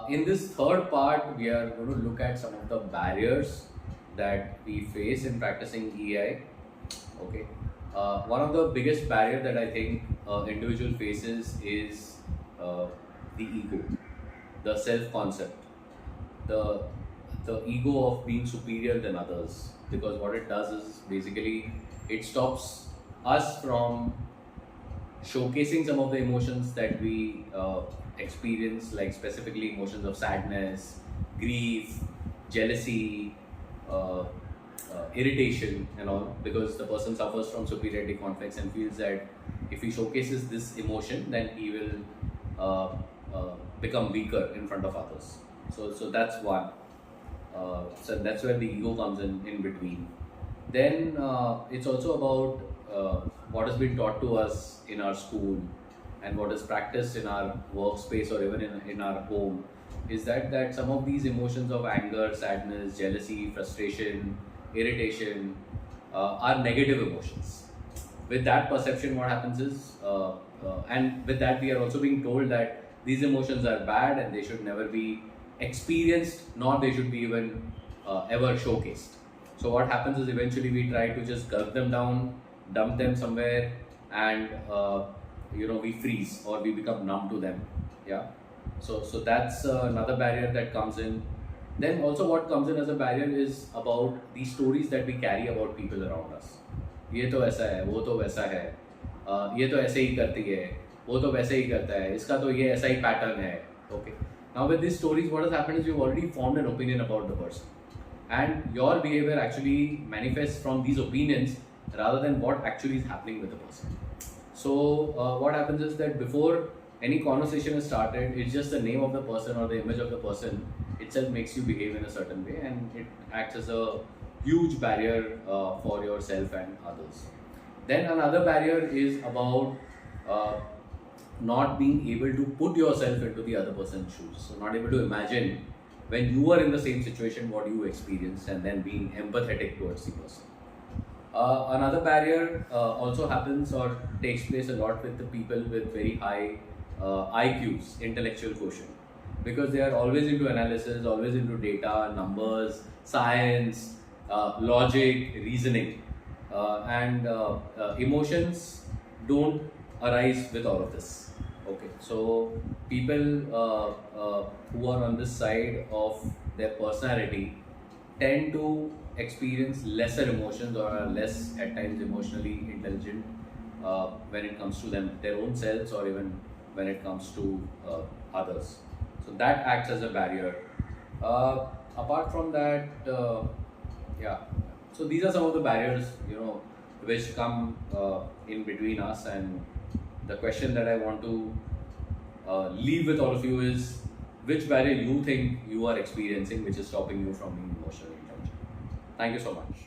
In this third part, we are going to look at some of the barriers that we face in practicing EI. Okay. One of the biggest barrier that I think individual faces is the ego, the self-concept, the the ego of being superior than others. Because what it does is basically it stops us from showcasing some of the emotions that we experience, like specifically emotions of sadness, grief, jealousy, irritation, and all, because the person suffers from superiority complex and feels that if he showcases this emotion, then he will become weaker in front of others. So that's one. So that's where the ego comes in between. Then it's also about what has been taught to us in our school and what is practiced in our workspace or even in our home, is that some of these emotions of anger, sadness, jealousy, frustration, irritation are negative emotions. With that perception, what happens is, and with that we are also being told that these emotions are bad and they should never be experienced, nor they should be even ever showcased. So what happens is eventually we try to just gulp them down, dump them somewhere, and we freeze or we become numb to them. Yeah. So that's another barrier that comes in. Then also what comes in as a barrier is about the stories that we carry about people around us. ये तो ऐसा है, वो तो वैसा है, ये तो ऐसे ही करती है, वो तो वैसे ही करता है, इसका तो ये ऐसा ही पैटर्न है. Okay. Now with these stories, what has happened is you've already formed an opinion about the person, and your behavior actually manifests from these opinions rather than what actually is happening with the person. So what happens is that before any conversation is started, it's just the name of the person or the image of the person itself makes you behave in a certain way, and it acts as a huge barrier for yourself and others. Then another barrier is about not being able to put yourself into the other person's shoes. So not able to imagine when you were in the same situation what you experienced, and then being empathetic towards the person. Another barrier also happens or takes place a lot with the people with very high IQs, intellectual quotient, because they are always into analysis, always into data, numbers, science, logic, reasoning, and emotions don't arise with all of this. Okay, so people who are on this side of their personality tend to experience lesser emotions or are less at times emotionally intelligent when it comes to their own selves, or even when it comes to others. So that acts as a barrier. Apart from that, yeah. So these are some of the barriers, which come in between us. And the question that I want to leave with all of you is, which barrier you think you are experiencing which is stopping you from being emotionally intelligent? Thank you so much.